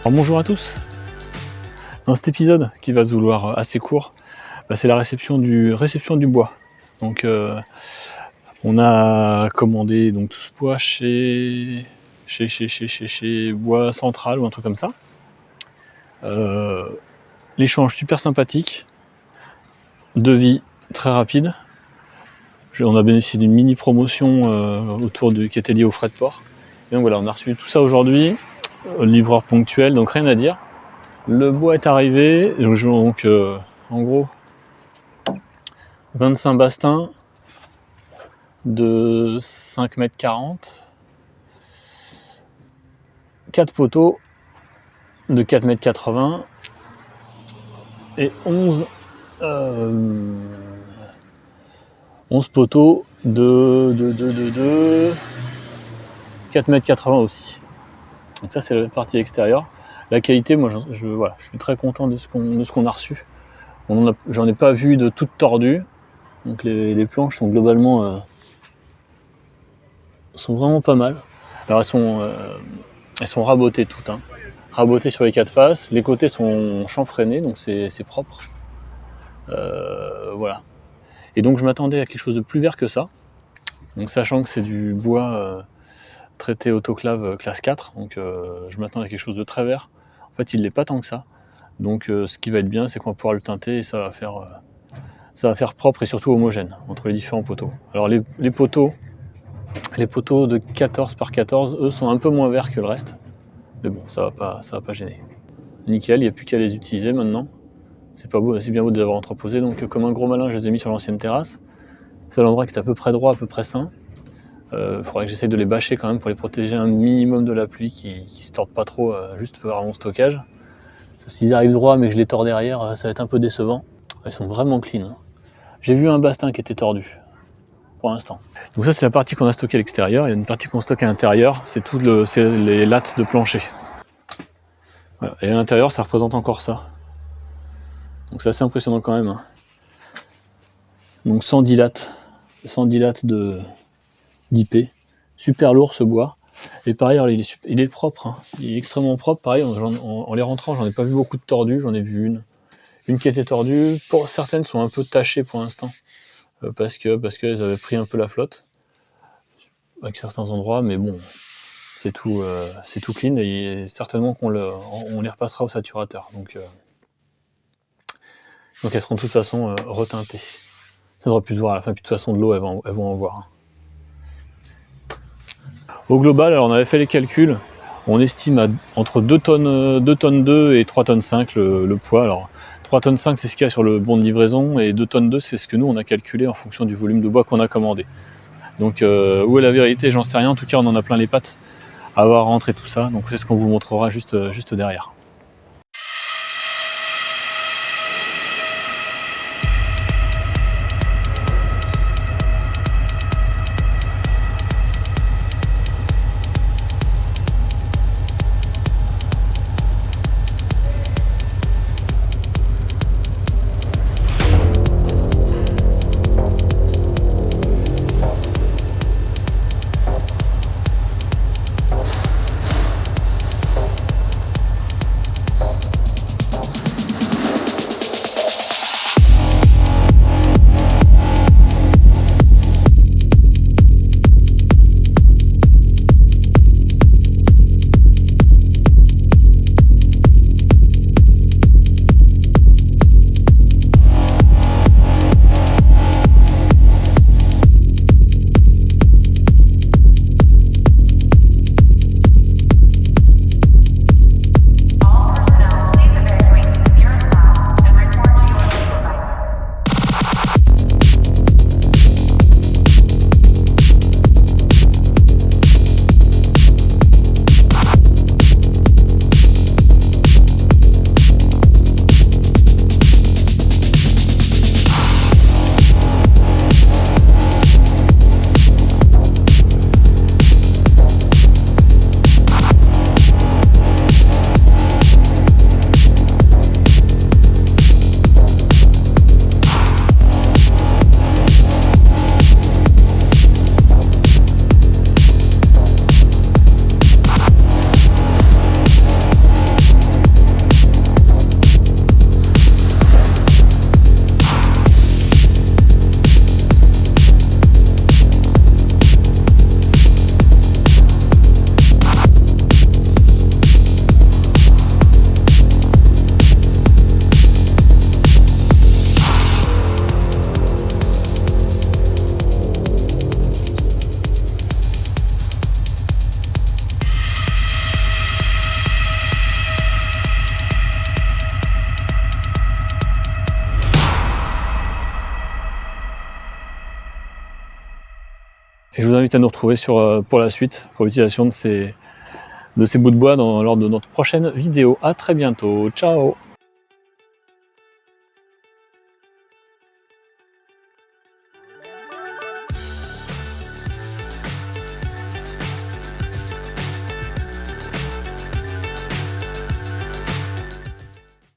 Alors bonjour à tous. Dans cet épisode qui va se vouloir assez court, c'est la réception du bois. Donc on a commandé donc tout ce bois chez Bois Central ou un truc comme ça. L'échange super sympathique, devis très rapide. On a bénéficié d'une mini promotion qui était liée aux frais de port. Et donc voilà, on a reçu tout ça aujourd'hui, livreur ponctuel, donc rien à dire. Le bois est arrivé, donc en gros 25 bastings de 5,40 m, 4 poteaux de 4,80 m et 11 poteaux de 4,80 m aussi. Donc ça c'est la partie extérieure. La qualité, moi je suis très content de ce qu'on a reçu. J'en ai pas vu de toutes tordues. Donc les planches sont globalement sont vraiment pas mal. Alors elles sont rabotées toutes, hein. Rabotées sur les 4 faces. Les côtés sont chanfreinés, donc c'est propre. Voilà. Et donc je m'attendais à quelque chose de plus vert que ça. Donc sachant que c'est du bois traité autoclave classe 4, donc je m'attendais à quelque chose de très vert. En fait, il l'est pas tant que ça. Donc ce qui va être bien, c'est qu'on va pouvoir le teinter et ça va faire propre et surtout homogène entre les différents poteaux. Alors les poteaux de 14 par 14, eux, sont un peu moins verts que le reste. Mais bon, ça va pas gêner. Nickel, il n'y a plus qu'à les utiliser maintenant. C'est bien beau de les avoir entreposés. Donc comme un gros malin, je les ai mis sur l'ancienne terrasse. C'est l'endroit qui est à peu près droit, à peu près sain. Faudrait que j'essaye de les bâcher quand même pour les protéger un minimum de la pluie, qui se tordent pas trop, juste par mon stockage. S'ils arrivent droit mais que je les tords derrière, ça va être un peu décevant. Ils sont vraiment clean, hein. J'ai vu un bastin qui était tordu, pour l'instant. Donc ça c'est la partie qu'on a stockée à l'extérieur. Il y a une partie qu'on stocke à l'intérieur, c'est les lattes de plancher. Voilà. Et à l'intérieur ça représente encore ça. Donc c'est assez impressionnant quand même, hein. Donc 110 lattes d'IP. Super lourd ce bois. Et pareil, il est propre, hein. Il est extrêmement propre. Pareil, en les rentrant, j'en ai pas vu beaucoup de tordus, j'en ai vu une qui était tordue. Pour certaines sont un peu tachées pour l'instant, parce qu'elles avaient pris un peu la flotte avec certains endroits, mais bon, c'est tout clean et certainement on les repassera au saturateur. Donc elles seront de toute façon reteintées. Ça devrait plus se voir à la fin, puis de toute façon de l'eau elles vont en voir. Au global, alors on avait fait les calculs, on estime à entre 2 tonnes 2 et 3 tonnes 5 le poids. Alors 3 tonnes 5 c'est ce qu'il y a sur le bon de livraison et 2 tonnes 2 c'est ce que nous on a calculé en fonction du volume de bois qu'on a commandé. Donc où est la vérité, j'en sais rien, en tout cas on en a plein les pattes à avoir rentré tout ça, donc c'est ce qu'on vous montrera juste derrière. Et je vous invite à nous retrouver pour la suite, pour l'utilisation de ces bouts de bois lors de notre prochaine vidéo. À très bientôt, ciao!